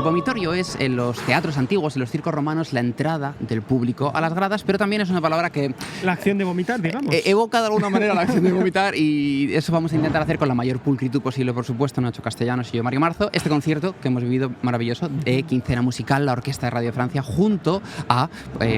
vomitorio es en los teatros antiguos, en los circos romanos, la entrada del público a las gradas, pero también es una palabra que... La acción de vomitar, digamos. Evoca de alguna manera la acción de vomitar, y eso vamos a intentar hacer con la mayor pulcritud posible, por supuesto, Nacho Castellanos y yo, Mario Marzo. Este concierto que hemos vivido maravilloso de Quincena Musical, la Orquesta de Radio Francia, junto a,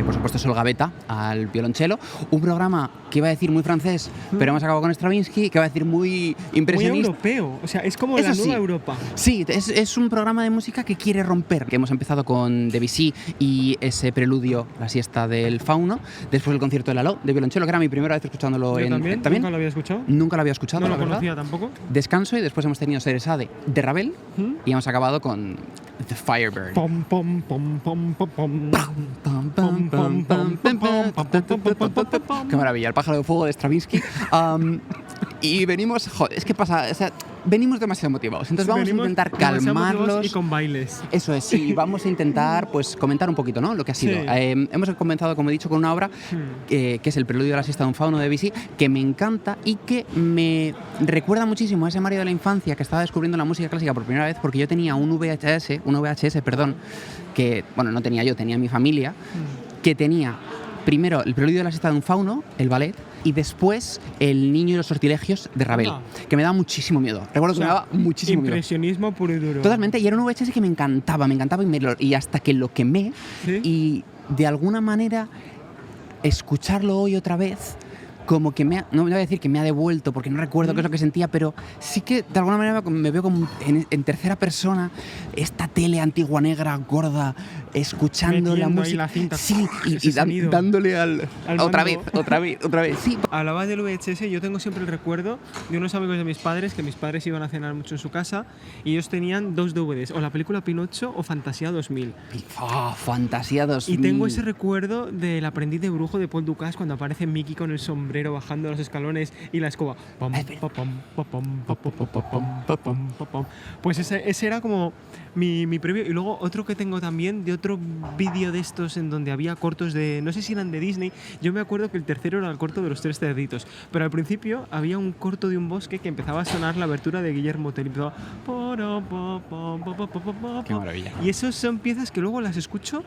por supuesto, Sol Gaveta al violonchelo. Un programa que iba a decir muy francés, pero hemos acabado con Stravinsky, que va a decir muy impresionista. Muy europeo, o sea, es como Eso la sí. nueva Europa. Sí, es un programa de música que quiere romper. Que hemos empezado con Debussy y ese preludio, la siesta del fauno. Después el concierto de Lalo, de violonchelo, que era mi primera vez escuchándolo. Yo también, ¿nunca lo había escuchado? Nunca lo había escuchado, no la lo verdad. conocía tampoco. Descanso, y después hemos tenido Ceresade de Ravel y hemos acabado con The Firebird. Pom, pom, pom, pom, pom, pom. Qué maravilla, el pájaro de fuego de Stravinsky. Y venimos, joder, es que pasa, o sea, venimos demasiado motivados, entonces vamos a intentar calmarlos. Y con bailes. Eso es, sí, vamos a intentar pues comentar un poquito, ¿no?, lo que ha sido. Sí. Hemos comenzado, como he dicho, con una obra que es el preludio de la siesta de un fauno de Debussy, que me encanta y que me recuerda muchísimo a ese Mario de la infancia que estaba descubriendo la música clásica por primera vez, porque yo tenía un VHS, que, bueno, no tenía yo, tenía mi familia, que tenía primero el preludio de la siesta de un fauno, el ballet, y después El niño y los sortilegios de Ravel, que me daba muchísimo miedo. Recuerdo que me daba muchísimo miedo. Impresionismo puro y duro. Totalmente, y era un VHS que me encantaba y hasta que lo quemé. ¿Sí? Y de alguna manera escucharlo hoy otra vez, como que no me voy a decir que me ha devuelto, porque no recuerdo qué es lo que sentía, pero sí que de alguna manera me veo como en tercera persona, esta tele antigua negra gorda, escuchando la música. Ahí la cinta. Sí, y dándole al otra vez. Sí. Hablabas del VHS, yo tengo siempre el recuerdo de unos amigos de mis padres, que mis padres iban a cenar mucho en su casa, y ellos tenían 2 DVDs, o la película Pinocho o Fantasía 2000. Fantasía 2000. Y tengo ese recuerdo del aprendiz de brujo de Paul Dukas, cuando aparece Mickey con el sombrero bajando los escalones y la escoba. Pues ese era como mi previo. Y luego otro que tengo también, de otro vídeo de estos en donde había cortos de, no sé si eran de Disney, yo me acuerdo que el tercero era el corto de los 3 cerditos, pero al principio había un corto de un bosque que empezaba a sonar la abertura de Guillermo Tell, y empezaba... Qué maravilla. Y esos son piezas que luego las escucho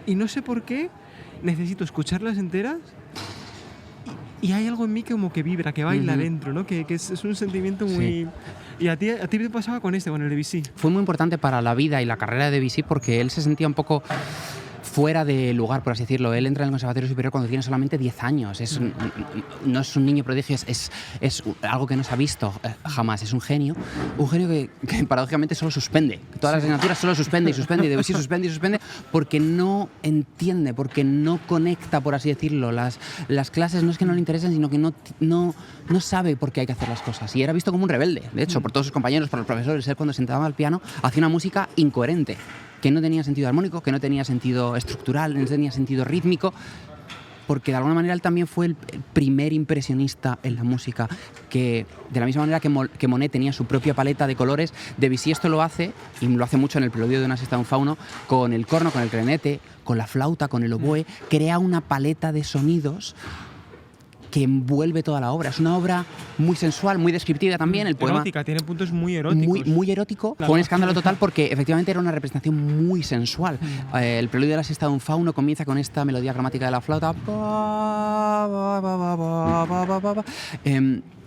y no sé por qué necesito escucharlas enteras. Y hay algo en mí como que vibra, que baila dentro, ¿no? Que es un sentimiento muy... Sí. ¿Y a ti te pasaba con con el Debussy? Fue muy importante para la vida y la carrera de Debussy, porque él se sentía un poco fuera de lugar, por así decirlo. Él entra en el Conservatorio Superior cuando tiene solamente 10 años. No es un niño prodigio, es algo que no se ha visto jamás. Es un genio que paradójicamente solo suspende. Todas las asignaturas solo suspende, y Debussy suspende, porque no entiende, porque no conecta, por así decirlo. Las clases no es que no le interesen, sino que no sabe por qué hay que hacer las cosas. Y era visto como un rebelde, de hecho, por todos sus compañeros, por los profesores. Él, cuando se sentaba al piano, hacía una música incoherente, que no tenía sentido armónico, que no tenía sentido estructural, no tenía sentido rítmico, porque de alguna manera él también fue el primer impresionista en la música, que de la misma manera que Monet tenía su propia paleta de colores, Debussy esto lo hace, y lo hace mucho en el preludio de una siesta de un fauno, con el corno, con el clarinete, con la flauta, con el oboe, crea una paleta de sonidos que envuelve toda la obra. Es una obra muy sensual, muy descriptiva también. El poema erótica, tiene puntos muy eróticos. Muy erótico. Fue un escándalo total porque efectivamente era una representación muy sensual. El preludio de la siesta de un fauno comienza con esta melodía cromática de la flauta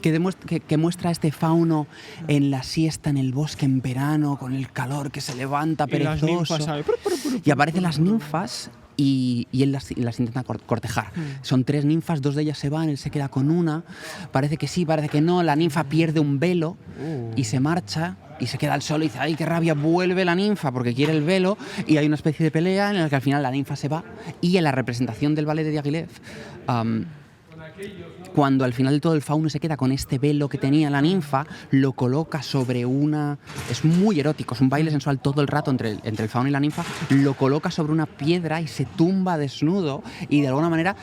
que muestra a este fauno en la siesta en el bosque en verano, con el calor, que se levanta perezoso. Y aparecen las ninfas y él las intenta cortejar. Son 3 ninfas, 2 de ellas se van, él se queda con una. Parece que sí, parece que no. La ninfa pierde un velo y se marcha y se queda al solo y dice, ¡ay, qué rabia! Vuelve la ninfa porque quiere el velo, y hay una especie de pelea en la que al final la ninfa se va. Y en la representación del ballet de Diaghilev, cuando al final de todo el fauno se queda con este velo que tenía la ninfa, lo coloca sobre una... Es muy erótico, es un baile sensual todo el rato entre el fauno y la ninfa. Lo coloca sobre una piedra y se tumba desnudo, y de alguna manera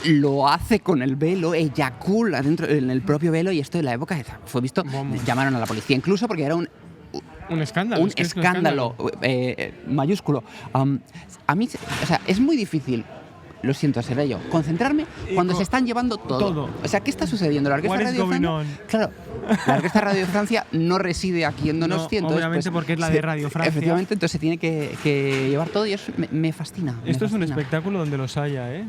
lo hace con el velo, eyacula dentro en el propio velo, y esto en la época fue visto... Llamaron a la policía incluso porque era un escándalo. Un escándalo mayúsculo. A mí, o sea, es muy difícil lo siento, seré yo, concentrarme cuando se están llevando todo. O sea, ¿qué está sucediendo? La Orquesta Radio Francia, claro, la Orquesta Radio Francia no reside aquí en Donosti, entonces, obviamente, porque es la de Radio Francia. Efectivamente, entonces se tiene que llevar todo y eso me fascina. Esto es un espectáculo donde los haya, ¿eh?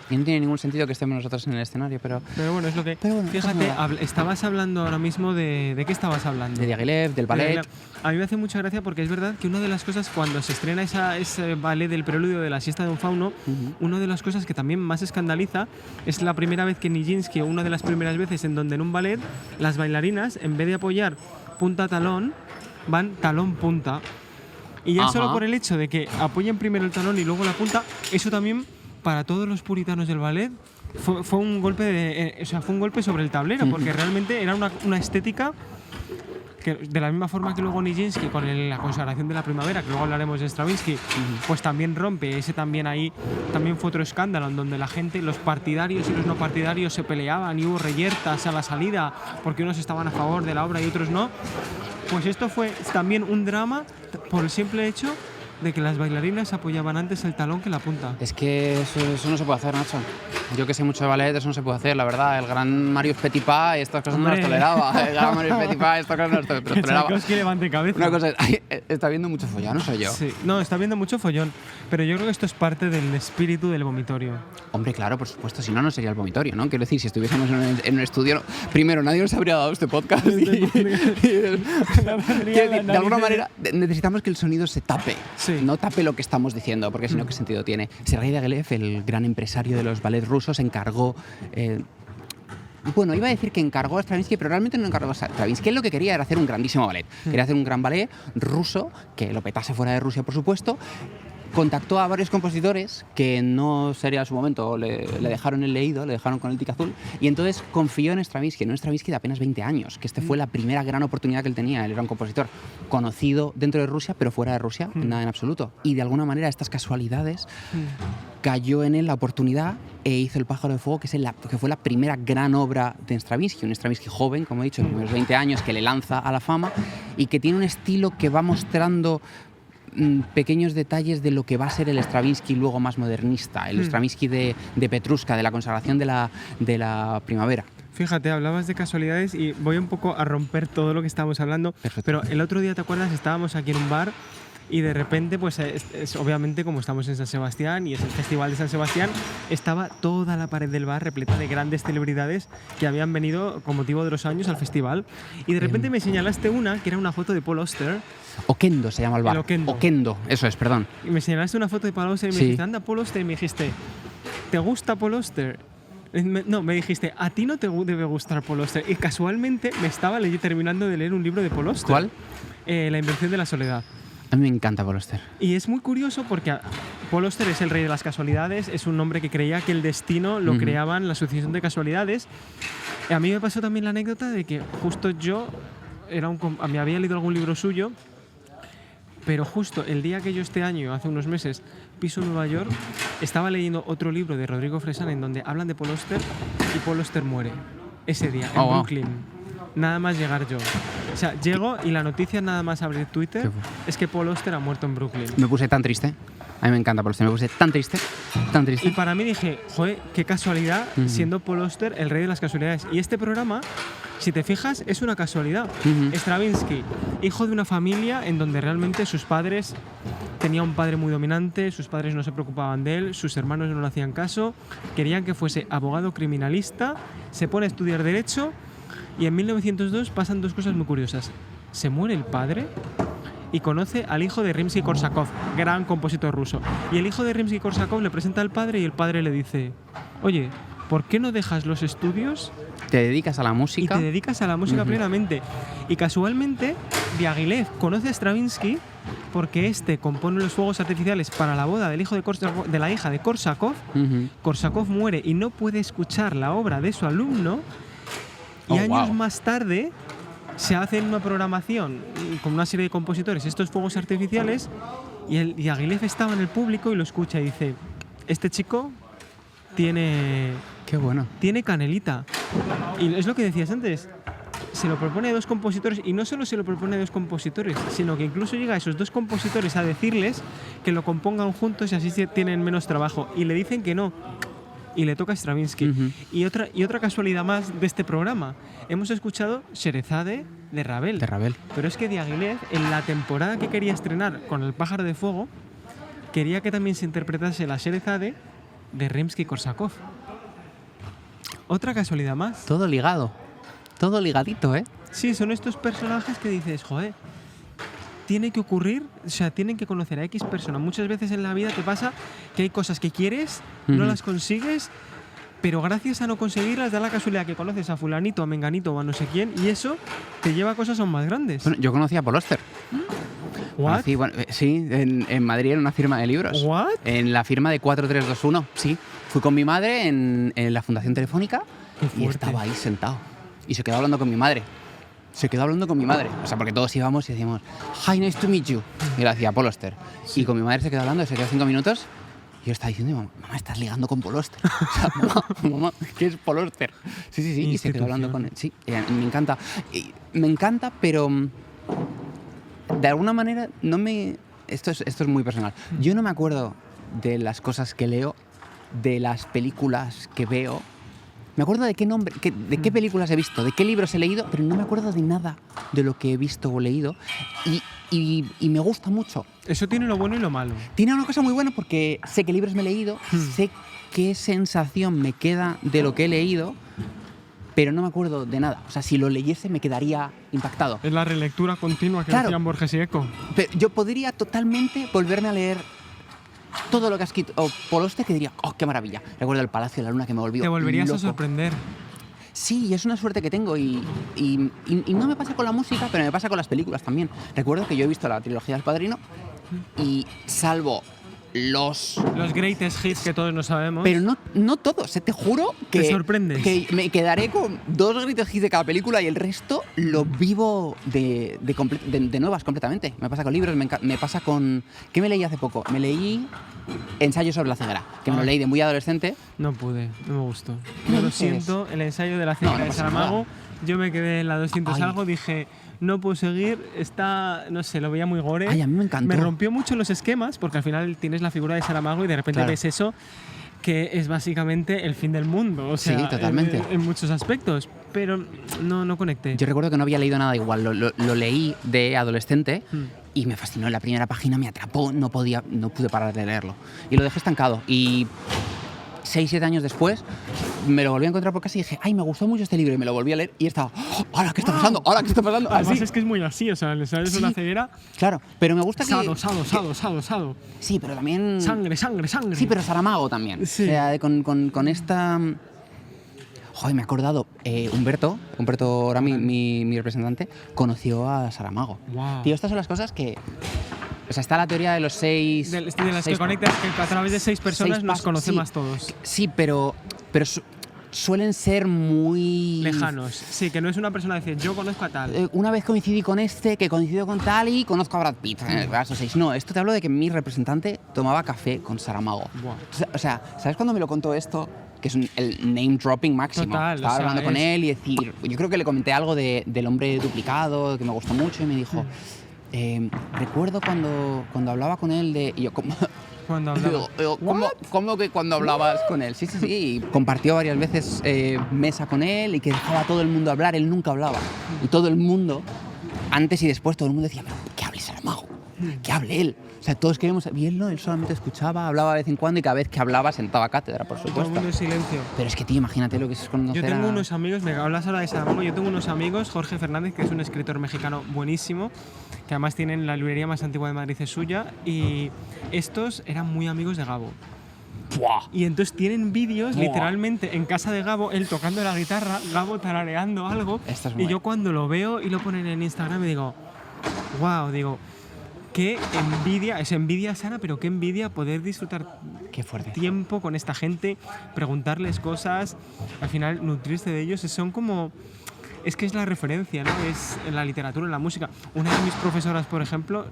Y no tiene ningún sentido que estemos nosotros en el escenario, pero bueno, es lo que... Fíjate, estabas hablando ahora mismo de qué estabas hablando. De Diaghilev, del ballet. A mí me hace mucha gracia porque es verdad que una de las cosas, cuando se estrena ese ballet del preludio de la siesta de Don Fauno, una de las cosas que también más escandaliza es la primera vez que Nijinsky, o una de las primeras veces en donde en un ballet, las bailarinas, en vez de apoyar punta-talón, van talón-punta. Y ya solo por el hecho de que apoyen primero el talón y luego la punta, eso también... Para todos los puritanos del ballet fue un golpe fue un golpe sobre el tablero, porque realmente era una estética que, de la misma forma que luego Nijinsky con la consagración de la primavera, que luego hablaremos de Stravinsky, pues también rompe. Ese también fue otro escándalo en donde la gente, los partidarios y los no partidarios se peleaban y hubo reyertas a la salida porque unos estaban a favor de la obra y otros no. Pues esto fue también un drama por el simple hecho de que las bailarinas apoyaban antes el talón que la punta. Es que eso no se puede hacer, Nacho. Yo que sé mucho de ballet, eso no se puede hacer, la verdad. El gran Marius Petipa estas cosas no las toleraba. El gran Marius Petipa estas cosas no las toleraba. Que levante cabeza. Una cosa está viendo mucho follón, no soy yo. Sí, no, está viendo mucho follón. Pero yo creo que esto es parte del espíritu del vomitorio. Hombre, claro, por supuesto, si no, no sería el vomitorio, ¿no? Quiero decir, si estuviésemos en un estudio, primero, nadie nos habría dado este podcast. De alguna manera, necesitamos que el sonido se tape. Sí. No tape lo que estamos diciendo, porque si no, ¿qué sentido tiene? Sergei Diaghilev, el gran empresario de los ballets rusos, encargó... Bueno, iba a decir que encargó a Stravinsky, pero realmente no encargó a Stravinsky. Él lo que quería era hacer un grandísimo ballet. Quería hacer un gran ballet ruso, que lo petase fuera de Rusia, por supuesto. Contactó a varios compositores que no sería su momento, le dejaron el leído, le dejaron con el tic azul, y entonces confió en Stravinsky, en un Stravinsky de apenas 20 años, que fue la primera gran oportunidad que él tenía. Él era un compositor conocido dentro de Rusia, pero fuera de Rusia, nada en absoluto. Y de alguna manera estas casualidades cayó en él la oportunidad e hizo El pájaro de fuego, que fue la primera gran obra de Stravinsky, un Stravinsky joven, como he dicho, de unos 20 años, que le lanza a la fama y que tiene un estilo que va mostrando pequeños detalles de lo que va a ser el Stravinsky luego más modernista, el Stravinsky de Petrushka, de la consagración de la primavera. Fíjate, hablabas de casualidades y voy un poco a romper todo lo que estábamos hablando. Perfecto. Pero el otro día, ¿te acuerdas? Estábamos aquí en un bar y de repente, pues obviamente como estamos en San Sebastián y es el Festival de San Sebastián, estaba toda la pared del bar repleta de grandes celebridades que habían venido con motivo de los años al festival. Y de repente me señalaste una, que era una foto de Paul Auster. Oquendo se llama el bar. Oquendo, eso es, perdón. Y me señalaste una foto de Paul Auster y me dijiste, anda, Paul Auster, y me dijiste, ¿te gusta Paul Auster? No, me dijiste, a ti no te debe gustar Paul Auster. Y casualmente me estaba terminando de leer un libro de Paul Auster. ¿Cuál? La invención de la soledad. A mí me encanta Paul Auster. Y es muy curioso porque Paul Auster es el rey de las casualidades, es un hombre que creía que el destino lo creaban la sucesión de casualidades. Y a mí me pasó también la anécdota de que justo yo me había leído algún libro suyo, pero justo el día que yo este año, hace unos meses, piso Nueva York, estaba leyendo otro libro de Rodrigo Fresán en donde hablan de Paul Auster y Paul Auster muere ese día en Brooklyn. Nada más llegar yo. O sea, llego y la noticia, nada más abrir Twitter, es que Paul Auster ha muerto en Brooklyn. Me puse tan triste. A mí me encanta Paul Auster. Me puse tan triste, tan triste. Y para mí dije, joder, qué casualidad, siendo Paul Auster el rey de las casualidades. Y este programa, si te fijas, es una casualidad. Stravinsky, hijo de una familia en donde realmente sus padres... Tenía un padre muy dominante, sus padres no se preocupaban de él, sus hermanos no le hacían caso, querían que fuese abogado criminalista, se pone a estudiar Derecho y en 1902 pasan dos cosas muy curiosas. Se muere el padre y conoce al hijo de Rimsky-Korsakov, gran compositor ruso. Y el hijo de Rimsky-Korsakov le presenta al padre y el padre le dice, oye, ¿por qué no dejas los estudios? ¿Te dedicas a la música? Y te dedicas a la música plenamente. Y casualmente, Diaghilev conoce a Stravinsky porque este compone los fuegos artificiales para la boda del hijo de la hija de Korsakov. Korsakov muere y no puede escuchar la obra de su alumno. Y años más tarde se hace una programación con una serie de compositores estos fuegos artificiales y Diaghilev estaba en el público y lo escucha y dice, este chico tiene... Qué bueno. Tiene canelita. Y es lo que decías antes. se lo propone a 2 compositores, y no solo se lo propone a 2 compositores, sino que incluso llega a esos 2 compositores a decirles que lo compongan juntos y así tienen menos trabajo. Y le dicen que no. Y le toca a Stravinsky. Ujú. Y otra casualidad más de este programa. Hemos escuchado Sherezade de Ravel. De Ravel. Pero es que Diaghilev, en la temporada que quería estrenar con El pájaro de fuego, quería que también se interpretase la Sherezade de Rimsky-Korsakov. Otra casualidad más. Todo ligado. Todo ligadito, ¿eh? Sí, son estos personajes que dices, joder, tiene que ocurrir, o sea, tienen que conocer a X persona. Muchas veces en la vida te pasa que hay cosas que quieres, no Ujú. las consigues, pero gracias a no conseguirlas da la casualidad que conoces a fulanito, a menganito o a no sé quién, y eso te lleva a cosas aún más grandes. Bueno, yo conocí a Paul Auster. ¿What? Conocí, bueno, sí, en Madrid en una firma de libros. ¿What? En la firma de 4321, sí. Fui con mi madre en la Fundación Telefónica Qué y fuerte. estaba ahí sentado. Y se quedó hablando con mi madre. Se quedó hablando con mi madre. O sea, porque todos íbamos y decíamos, hi, nice to meet you. Y le hacía Paul Auster. Sí. Y con mi madre se quedó hablando, se quedó 5 minutos. Y yo estaba diciendo, mamá, estás ligando con Paul Auster. O sea, mamá, ¿qué es Paul Auster? Sí, sí, sí. Y se quedó hablando con él. Sí, me encanta. Y me encanta, pero de alguna manera no me... Esto es muy personal. Yo no me acuerdo de las cosas que leo, de las películas que veo. Me acuerdo de qué nombre, de qué películas he visto, de qué libros he leído, pero no me acuerdo de nada de lo que he visto o leído. Y me gusta mucho. Eso tiene lo bueno y lo malo. Tiene una cosa muy buena porque sé qué libros me he leído, sé qué sensación me queda de lo que he leído, pero no me acuerdo de nada. O sea, si lo leyese me quedaría impactado. Es la relectura continua que Claro. decían Borges y Eco. Pero yo podría totalmente volverme a leer todo lo que ha escrito Paul Auster, que diría, oh, qué maravilla. Recuerdo El Palacio de la Luna, que me volvió Te volverías a loco. sorprender. Sí, es una suerte que tengo y no me pasa con la música, pero me pasa con las películas también. Recuerdo que yo he visto la trilogía del Padrino y salvo los... Los greatest hits que todos no sabemos. Pero no todos, te juro que... Te sorprendes. Que me quedaré con 2 greatest hits de cada película y el resto lo vivo de nuevas completamente. Me pasa con libros, me pasa con... ¿Qué me leí hace poco? Me leí Ensayo sobre la ceguera, que me lo leí de muy adolescente. No pude, no me gustó. No Yo lo dices. siento, el ensayo de la ceguera No de pasa Saramago, yo me quedé en la 200 Ay. algo, dije, no puedo seguir, no sé, lo veía muy gore. Ay, a mí me encantó. Me rompió mucho los esquemas, porque al final tienes la figura de Saramago y de repente Claro. ves eso, que es básicamente el fin del mundo, o sea, Sí, totalmente. En muchos aspectos, pero no conecté. Yo recuerdo que no había leído nada igual, lo leí de adolescente Mm. y me fascinó. En la primera página me atrapó, no pude parar de leerlo. Y lo dejé estancado. Y 6-7 años después me lo volví a encontrar por casa y dije, ay, me gustó mucho este libro. Y me lo volví a leer y estaba, ¡oh! ¿Ahora qué está pasando? ¿Ahora qué está pasando? Además Así. es que es muy así, o sea, el ensayo de una Sí. ceguera, Claro, pero me gusta que... sado. Sí, pero también... Sangre. Sí, pero Saramago también. Sí. O sea, con esta... Joder, me he acordado. Humberto, ahora mi representante, conoció a Saramago. Wow. Tío, estas son las cosas que... O sea, está la teoría de los 6... De las que seis- conectas, que a través de 6 personas seis nos pasos, conocemos sí. todos. Sí, pero suelen ser muy... Lejanos. Sí, que no es una persona que dice, yo conozco a tal. Una vez coincidí con este, que coincidió con tal y conozco a Brad Pitt en el caso 6. No, esto te hablo de que mi representante tomaba café con Saramago. Buah. O sea, ¿sabes cuándo me lo contó esto? Que es el name dropping máximo. Total, Estaba o sea, hablando con es- él y decir... Yo creo que le comenté algo del hombre duplicado, que me gustó mucho, y me dijo... recuerdo cuando hablaba con él de... Y yo, ¿cómo? Cuando hablaba. Digo, ¿cómo que cuando hablabas con él? Sí. Y compartió varias veces mesa con él y que dejaba a todo el mundo hablar, él nunca hablaba. Y todo el mundo, antes y después, todo el mundo decía, pero ¿qué hable Saramago? ¿Qué hable él? O sea, todos queríamos... Y él no, él solamente escuchaba, hablaba de vez en cuando y cada vez que hablaba sentaba cátedra, por Todo el supuesto. mundo en silencio. Pero es que, tío, imagínate lo que es conocer Yo tengo a... unos amigos, me hablas ahora de Saramago, yo tengo unos amigos, Jorge Fernández, que es un escritor mexicano buenísimo, que además tienen la librería más antigua de Madrid, es suya, y estos eran muy amigos de Gabo. ¡Buah! Y entonces tienen vídeos Buah. literalmente en casa de Gabo, él tocando la guitarra, Gabo tarareando algo, Esto es y muy- yo cuando lo veo y lo ponen en Instagram me digo, wow, digo, qué envidia, es envidia sana, pero qué envidia poder disfrutar Qué fuerte. tiempo con esta gente, preguntarles cosas, al final nutrirse de ellos, son como... Es que es la referencia, ¿no? Es en la literatura, en la música. Una de mis profesoras, por ejemplo,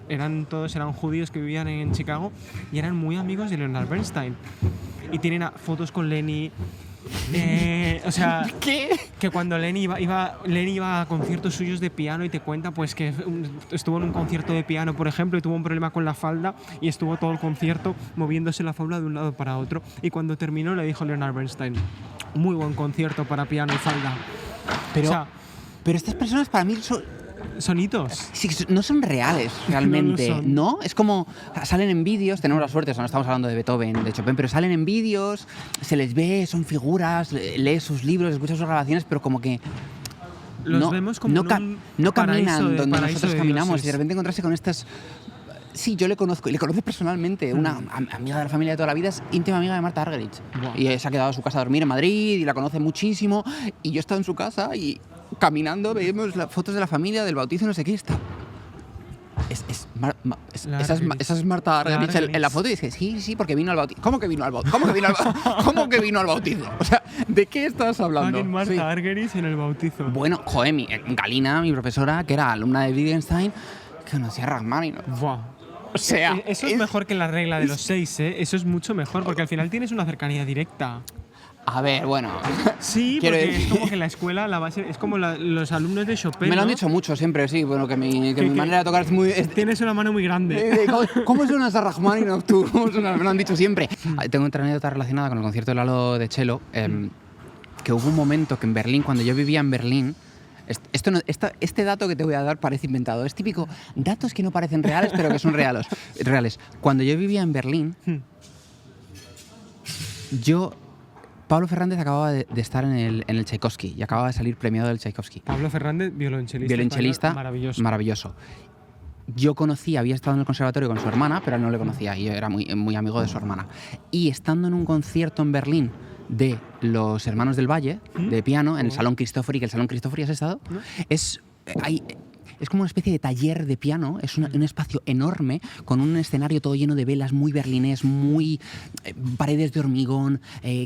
todos eran judíos que vivían en Chicago y eran muy amigos de Leonard Bernstein. Y tienen fotos con Lenny, O sea, ¿Qué? que cuando Lenny iba a conciertos suyos de piano y te cuenta pues que estuvo en un concierto de piano, por ejemplo, y tuvo un problema con la falda y estuvo todo el concierto moviéndose la falda de un lado para otro. Y cuando terminó le dijo Leonard Bernstein, muy buen concierto para piano y falda. Pero, O sea, pero estas personas para mí sonitos. sí, no son reales realmente, No lo son. ¿no? Es como salen en vídeos, tenemos la suerte, o sea, no estamos hablando de Beethoven, de Chopin, pero salen en vídeos, se les ve, son figuras, lees sus libros, escuchas sus grabaciones, pero como que Los vemos como no, en un no paraíso caminan de- donde paraíso nosotros de caminamos dioses. y de repente encontrarse con estas... Sí, yo le conozco, y le conoce personalmente, una amiga de la familia de toda la vida, es íntima amiga de Marta Argerich. Buah. Y se ha quedado a su casa a dormir en Madrid y la conoce muchísimo. Y yo he estado en su casa y caminando vemos las fotos de la familia, del bautizo, no sé qué, está... La esa es Marta Argerich Argerich. en la foto y dice, sí, porque vino al bautizo. ¿Cómo que vino al bautizo? ¿Cómo que vino al bautizo? O sea, ¿de qué estás hablando? Fucking Marta Sí. Argerich en el bautizo. Bueno, joder, Galina, mi profesora, que era alumna de Wittgenstein, que conocía a Rachmaninoff. Buah. O sea, Eso es mejor que la regla de los 6, ¿eh? Eso es mucho mejor, porque al final tienes una cercanía directa. A ver, bueno. Sí, Quiero porque decir- es como que la escuela, la base, es como los alumnos de Chopin, Me lo han ¿no? dicho mucho siempre, sí. Bueno, que mi Que- manera de tocar es muy... Tienes una mano muy grande. ¿Cómo suenas a Rachmaninoff tú? ¿Cómo suenas? Me lo han dicho siempre. Tengo otra anécdota relacionada con el concierto de Lalo de cello, que hubo un momento que en Berlín, cuando yo vivía en Berlín, este dato que te voy a dar parece inventado. Es típico, datos que no parecen reales, pero que son reales. Cuando yo vivía en Berlín, Pablo Fernández acababa de estar en el Tchaikovsky y acababa de salir premiado del Tchaikovsky. Pablo Fernández, violonchelista. Violonchelista, español, maravilloso. Yo había estado en el conservatorio con su hermana, pero él no le conocía y yo era muy, muy amigo de su hermana. Y estando en un concierto en Berlín de los Hermanos del Valle, de piano, en el Salón Cristofori, que el Salón Cristofori has estado, es como una especie de taller de piano, es un espacio enorme con un escenario todo lleno de velas, muy berlinés, muy paredes de hormigón,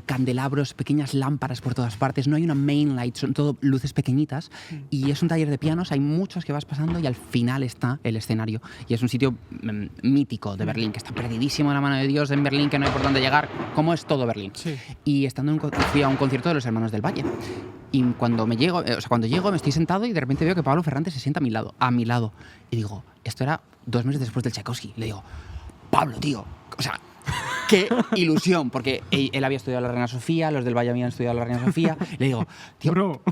candelabros, pequeñas lámparas por todas partes, no hay una main light, son todo luces pequeñitas y es un taller de pianos, hay muchos que vas pasando y al final está el escenario y es un sitio mítico de Berlín, que está perdidísimo en la mano de Dios en Berlín, que no hay por dónde llegar, como es todo Berlín. Sí. Y fui a un concierto de los Hermanos del Valle. Y cuando llego, me estoy sentado y de repente veo que Pablo Fernández se sienta a mi lado. Y digo, esto era 2 meses después del Tchaikovsky. Le digo, Pablo, tío, o sea, qué ilusión, porque él había estudiado la Reina Sofía, los del Valle habían estudiado la Reina Sofía. Le digo, tío, Bro.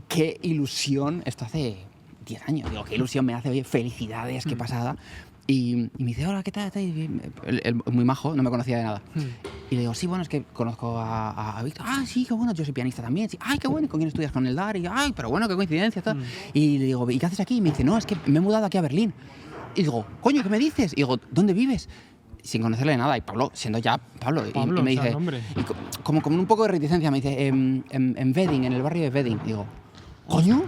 qué ilusión, esto hace 10 años, digo, qué ilusión me hace, oye, felicidades, qué pasada. Y me dice, hola, ¿qué tal? Él, muy majo, no me conocía de nada. Y le digo, sí, bueno, es que conozco a Víctor. Ah, sí, qué bueno, yo soy pianista también. Sí. Ay, qué bueno, ¿y con quién estudias? Con el Dar. Y yo, ay, pero bueno, qué coincidencia. Tal. Y le digo, ¿y qué haces aquí? Y me dice, no, es que me he mudado aquí a Berlín. Y digo, coño, ¿qué me dices? Y digo, ¿dónde vives? Sin conocerle de nada. Y Pablo, siendo ya Pablo, y me o sea, dice, nombre. y como un poco de reticencia, me dice, en Wedding, en el barrio de Wedding. Y digo, ¿coño?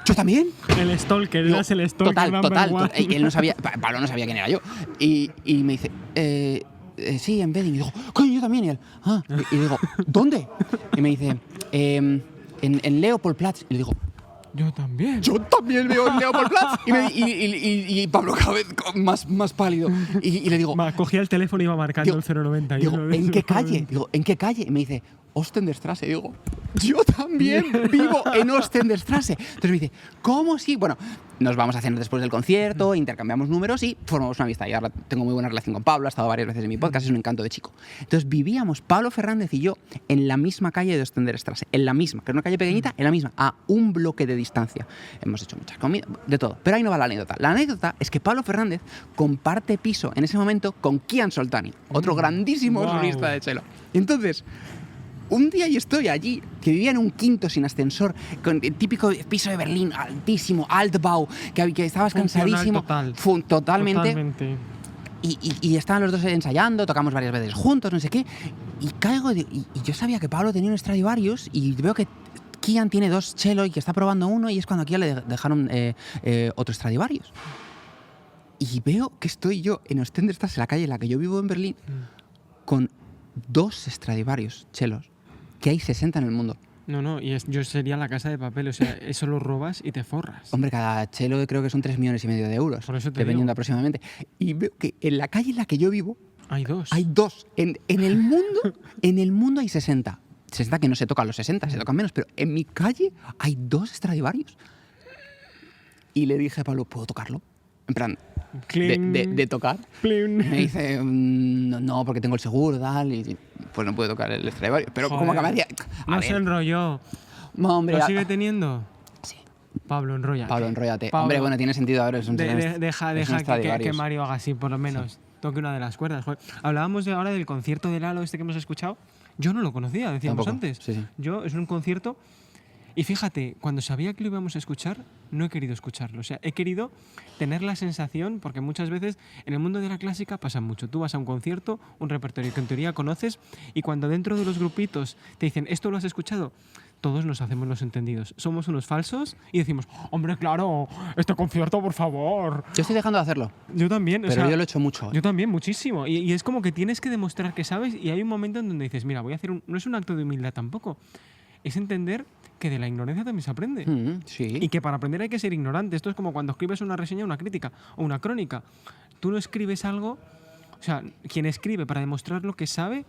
¿Yo también? El stalker, Digo, eras el stalker total, number one. y él no sabía, Pablo no sabía quién era yo. Y me dice, sí, en Wedding. Y digo, coño, yo también. Y él, y digo, ¿dónde? Y me dice, en Leopoldplatz. Y le digo, Yo también. yo también veo en Leopoldplatz. Y Pablo cada vez más pálido. Y le digo, Cogía el teléfono y iba marcando digo, el 091. digo, ¿en qué calle? Digo, ¿en qué calle? Y me dice, Ostenderstrasse. Digo, yo también vivo en Ostenderstrasse. Entonces me dice, ¿cómo sí? Bueno, nos vamos a cenar después del concierto, intercambiamos números y formamos una amistad. Y ahora tengo muy buena relación con Pablo, ha estado varias veces en mi podcast, es un encanto de chico. Entonces vivíamos, Pablo Fernández y yo, en la misma calle de Ostenderstrasse, en la misma, que era una calle pequeñita, en la misma, a un bloque de distancia. Hemos hecho muchas comidas, de todo. Pero ahí no va la anécdota. La anécdota es que Pablo Fernández comparte piso en ese momento con Kian Soltani, otro grandísimo Wow. solista de cello. Entonces, un día yo estoy allí, que vivía en un quinto sin ascensor, con el típico piso de Berlín, altísimo, Altbau, que estabas Funcional cansadísimo. total. Totalmente. Y estaban los dos ensayando, tocamos varias veces juntos, no sé qué. Y caigo, y yo sabía que Pablo tenía un Stradivarius y veo que Kian tiene 2 cello y que está probando uno y es cuando a Kian le dejaron otro Stradivarius. Y veo que estoy yo en Ostenderstrasse, la calle en la que yo vivo en Berlín, con 2 Stradivarius chelos, que hay 60 en el mundo. No, yo sería la casa de papel, o sea, eso lo robas y te forras. Hombre, cada chelo creo que son 3,5 millones de euros, Por eso te dependiendo digo. aproximadamente. Y veo que en la calle en la que yo vivo Hay 2. hay 2. En el mundo hay 60. 60 que no se tocan los 60, se tocan menos, pero en mi calle hay 2 Stradivarius. Y le dije a Pablo, ¿puedo tocarlo? En plan, de tocar. Plin. Me dice, no, porque tengo el seguro, tal, y pues no puedo tocar el Stradivarius. Pero como que me hacía... No se enrolló. Hombre, ¿Lo sigue teniendo? Sí. Pablo, enróllate. Pablo, enróllate. Pablo, Hombre, bueno, tiene sentido ahora. Deja que Mario haga así, por lo menos. Toque una de las cuerdas. Joder. Hablábamos ahora del concierto de Lalo este que hemos escuchado. Yo no lo conocía, decíamos Tampoco. antes. Sí. Yo, es un concierto... Y fíjate, cuando sabía que lo íbamos a escuchar, no he querido escucharlo. O sea, he querido tener la sensación, porque muchas veces en el mundo de la clásica pasa mucho. Tú vas a un concierto, un repertorio que en teoría conoces, y cuando dentro de los grupitos te dicen, ¿esto lo has escuchado? Todos nos hacemos los entendidos. Somos unos falsos y decimos, hombre, claro, este concierto, por favor. Yo estoy dejando de hacerlo. Yo también. Pero yo lo he hecho mucho. Yo también, muchísimo. Y es como que tienes que demostrar que sabes, y hay un momento en donde dices, mira, voy a hacer no es un acto de humildad tampoco. Es entender que de la ignorancia también se aprende. Sí. Y que para aprender hay que ser ignorante. Esto es como cuando escribes una reseña, una crítica o una crónica. Tú no escribes algo... O sea, quien escribe para demostrar lo que sabe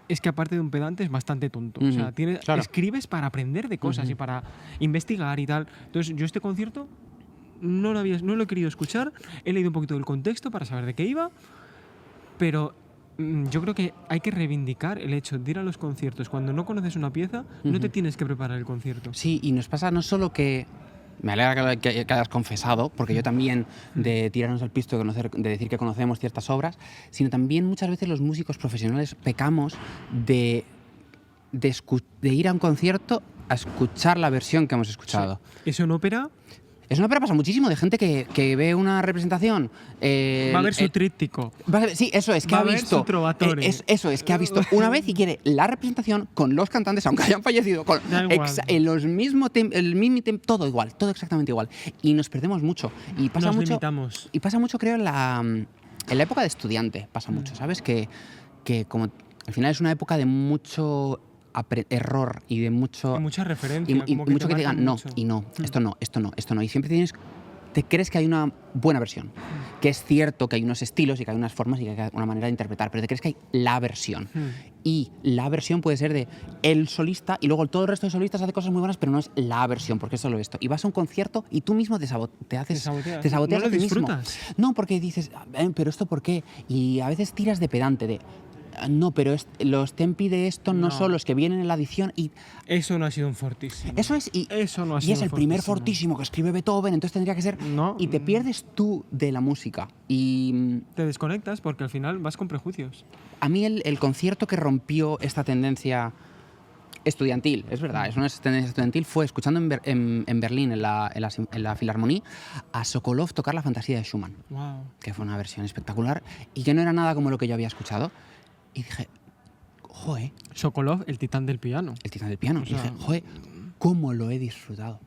es que aparte de un pedante es bastante tonto. O sea, Claro. escribes para aprender de cosas y para investigar y tal. Entonces, yo este concierto no lo he querido escuchar. He leído un poquito del contexto para saber de qué iba. Pero... yo creo que hay que reivindicar el hecho de ir a los conciertos. Cuando no conoces una pieza, no te tienes que preparar el concierto. Sí, y nos pasa no solo que... Me alegra que hayas confesado, porque yo también, de tirarnos al pisto de decir que conocemos ciertas obras, sino también muchas veces los músicos profesionales pecamos de ir a un concierto a escuchar la versión que hemos escuchado. Sí. Eso en ópera... Es una ópera, pasa muchísimo de gente que ve una representación. Va a ver su tríptico. Sí, eso es, que va ha a ver visto. su trovatore. Eso es, que ha visto una vez y quiere la representación con los cantantes, aunque hayan fallecido, con el mismo todo igual, todo exactamente igual. Y nos perdemos mucho. Y pasa Nos mucho. limitamos. Y pasa mucho, creo, en la época de estudiante. Pasa mucho, ¿sabes? Que como al final es una época de mucho error y de mucho... Y mucha referencia. Y mucho que te digan, no, mucho. y no, esto no, esto no, esto no. Y siempre te crees que hay una buena versión. Que es cierto que hay unos estilos y que hay unas formas y que hay una manera de interpretar, pero te crees que hay la versión. Y la versión puede ser de el solista y luego todo el resto de solistas hace cosas muy buenas, pero no es la versión, porque es solo esto. Y vas a un concierto y tú mismo te saboteas No lo a ti mismo. disfrutas. No, porque dices, pero ¿esto por qué? Y a veces tiras de pedante, de... No, pero los tempi de esto no son los que vienen en la edición y... Eso no ha sido un fortísimo. Eso es, Eso no ha y sido es el primer fortísimo que escribe Beethoven, entonces tendría que ser... No. Y te pierdes tú de la música. Y Te desconectas porque al final vas con prejuicios. a mí el concierto que rompió esta tendencia estudiantil, es verdad, es una tendencia estudiantil, fue escuchando en Berlín, en la Filarmonía, a Sokolov tocar la Fantasía de Schumann, Wow. que fue una versión espectacular y que no era nada como lo que yo había escuchado. Y dije, joder, Sokolov, el titán del piano. el titán del piano. O sea, y dije, joder, cómo lo he disfrutado.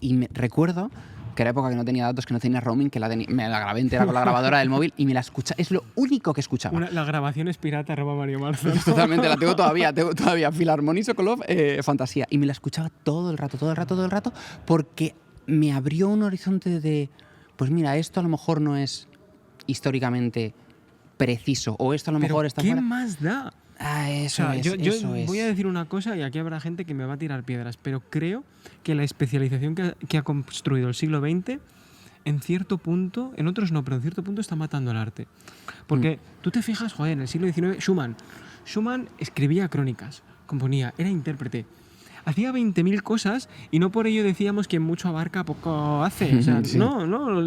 Y me recuerdo que era época que no tenía datos, que no tenía roaming, que me la grabé entera con la grabadora del móvil y me la escuchaba. Es lo único que escuchaba. La grabación es pirata, Mario Marzo. Totalmente, la tengo todavía. Filarmonía Sokolov, Fantasía. Y me la escuchaba todo el rato, porque me abrió un horizonte de, pues mira, esto a lo mejor no es históricamente preciso, o esto a lo mejor está ¿qué fuera. más da? Eso O sea, es, yo eso es. voy a decir una cosa y aquí habrá gente que me va a tirar piedras, pero creo que la especialización que ha construido el siglo XX, en cierto punto, en otros no, pero en cierto punto está matando al arte. Porque tú te fijas, joder, en el siglo XIX, Schumann escribía crónicas, componía, era intérprete. Hacía 20.000 cosas y no por ello decíamos que mucho abarca, poco hace. O sea, Sí. no,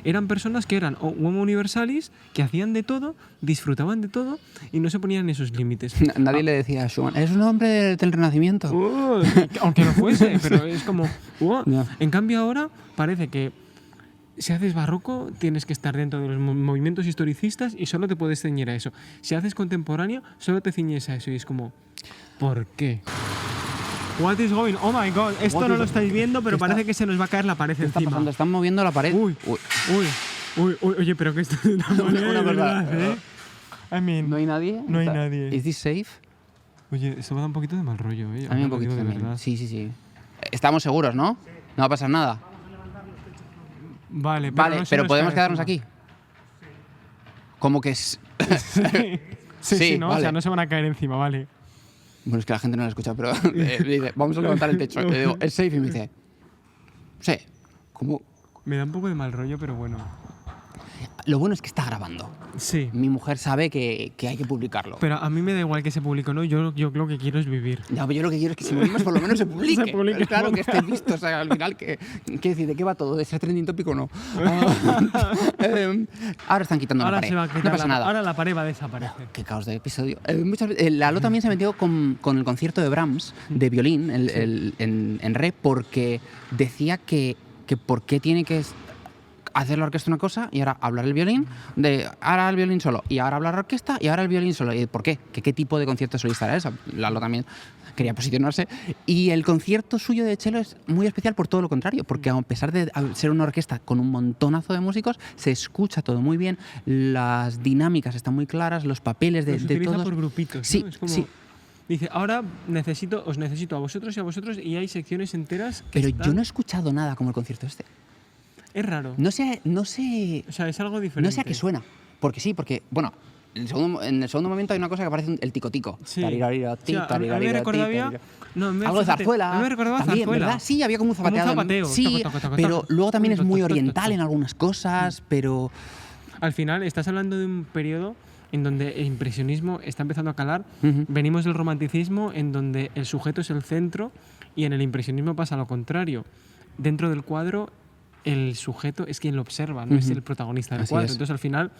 eran personas que eran homo universalis, que hacían de todo, disfrutaban de todo y no se ponían esos límites. Nadie le decía a Schumann, es un hombre del Renacimiento. Aunque no fuese, pero es como... Ya. En cambio ahora parece que si haces barroco tienes que estar dentro de los movimientos historicistas y solo te puedes ceñir a eso. Si haces contemporáneo solo te ciñes a eso y es como... ¿Por qué? What is going? Oh my god, esto no lo estáis viendo, pero parece que se nos va a caer la pared ¿Qué está encima. pasando? Están moviendo la pared. Uy. Oye, pero que esto es una manera Una de cosa. verdad, ¿eh? I mean, ¿No hay nadie? No hay nadie. ¿Is this safe? Oye, esto me da un poquito de mal rollo, ¿eh? A mí un poquito de también. verdad. Sí. Estamos seguros, ¿no? No va a pasar nada. Vale, Vale, no se pero nos ¿podemos cae quedarnos encima. aquí? Como que es... Sí, ¿no? vale. O sea, no se van a caer encima, vale. Bueno, es que la gente no lo escucha, pero le dice, vamos a levantar el techo. Le digo, ¿es safe? Y me dice, sí. ¿Cómo? Me da un poco de mal rollo, pero bueno. Lo bueno es que está grabando. Sí. Mi mujer sabe que hay que publicarlo. Pero a mí me da igual que se publique o no, yo lo que quiero es vivir. Ya, pero yo lo que quiero es que si morimos por lo menos se publique. Se publique. Claro, que esté visto. O sea, al final, ¿qué decir? ¿De qué va todo? ¿De ser trending topic o no? Ahora están quitando Ahora la pared. se va a quitar No pasa nada. Ahora la pared va a desaparecer. Qué caos de episodio. Muchas veces, Lalo también se metió con el concierto de Brahms de violín en re porque decía que por qué tiene que hacer la orquesta una cosa y ahora hablar el violín, ahora el violín solo, y ahora hablar la orquesta y ahora el violín solo. ¿Y por qué? ¿Qué tipo de concierto solista era ese? Lalo también quería posicionarse. Y el concierto suyo de cello es muy especial por todo lo contrario, porque a pesar de ser una orquesta con un montonazo de músicos, se escucha todo muy bien, las dinámicas están muy claras, los papeles de Los utiliza todos. por grupitos, ¿no? Sí, Es como, sí. dice, ahora os necesito a vosotros y a vosotros, y hay secciones enteras que Pero están... yo no he escuchado nada como el concierto este. Es raro. No sé, O sea, es algo diferente. no sé a qué suena. Porque, bueno, en el segundo momento hay una cosa que parece el tico-tico. Sí. Tarirariro-ti, Sí, a mí me recordaba... No, algo de zarzuela. A mí me recordaba también, zarzuela. ¿verdad? Sí, había como un Como un zapateado. zapateo. Sí, Toco, toco, toco, pero toco. luego también es Toco, muy toco, toco, oriental toco. en algunas cosas, pero... Al final, estás hablando de un periodo en donde el impresionismo está empezando a calar. Ujú. Venimos del romanticismo, en donde el sujeto es el centro, y en el impresionismo pasa lo contrario. Dentro del cuadro, el sujeto es quien lo observa, no es Ujú. el protagonista del Así cuadro. es. Entonces, al final,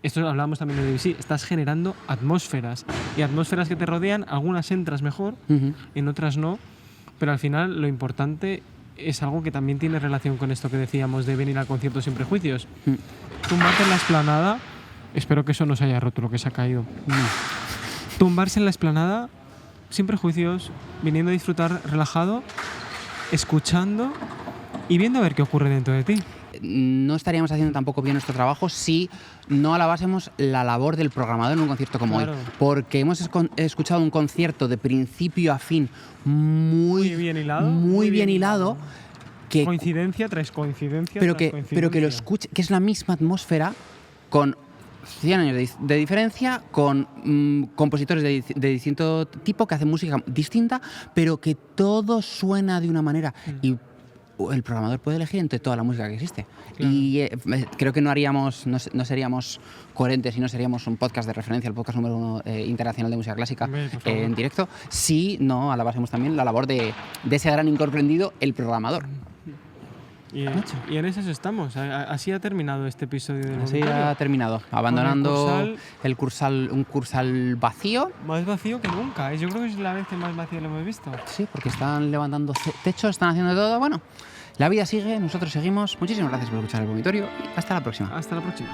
esto hablábamos también de Debussy, estás generando atmósferas. Y atmósferas que te rodean, algunas entras mejor, Ujú. en otras no. Pero al final, lo importante es algo que también tiene relación con esto que decíamos de venir al concierto sin prejuicios. Mm. Tumbarte en la explanada, espero que eso no se haya roto lo que se ha caído. Tumbarse en la explanada sin prejuicios, viniendo a disfrutar relajado, escuchando y viendo a ver qué ocurre dentro de ti. No estaríamos haciendo tampoco bien nuestro trabajo si no alabásemos la labor del programador en un concierto como Claro. hoy. Porque hemos escuchado un concierto de principio a fin muy bien hilado. muy bien hilado, que Coincidencia tras coincidencia. pero tras que coincidencia. lo escuche, que es la misma atmósfera con 100 años de diferencia, con compositores de distinto tipo que hacen música distinta, pero que todo suena de una manera. Y el programador puede elegir entre toda la música que existe. Claro. Y creo que no seríamos coherentes y no seríamos un podcast de referencia, el podcast número 1 internacional de música clásica Hombre, por favor. en directo, si no alabásemos también la labor de ese gran incomprendido, el programador. Y en esas estamos. Así ha terminado este episodio del Así Momentario. ha terminado, abandonando cursal- un cursal vacío. Más vacío que nunca. Yo creo que es la vez que más vacío lo hemos visto. Sí, porque están levantando techos, están haciendo de todo. Bueno, la vida sigue, nosotros seguimos. Muchísimas gracias por escuchar el vomitorio y hasta la próxima. Hasta la próxima.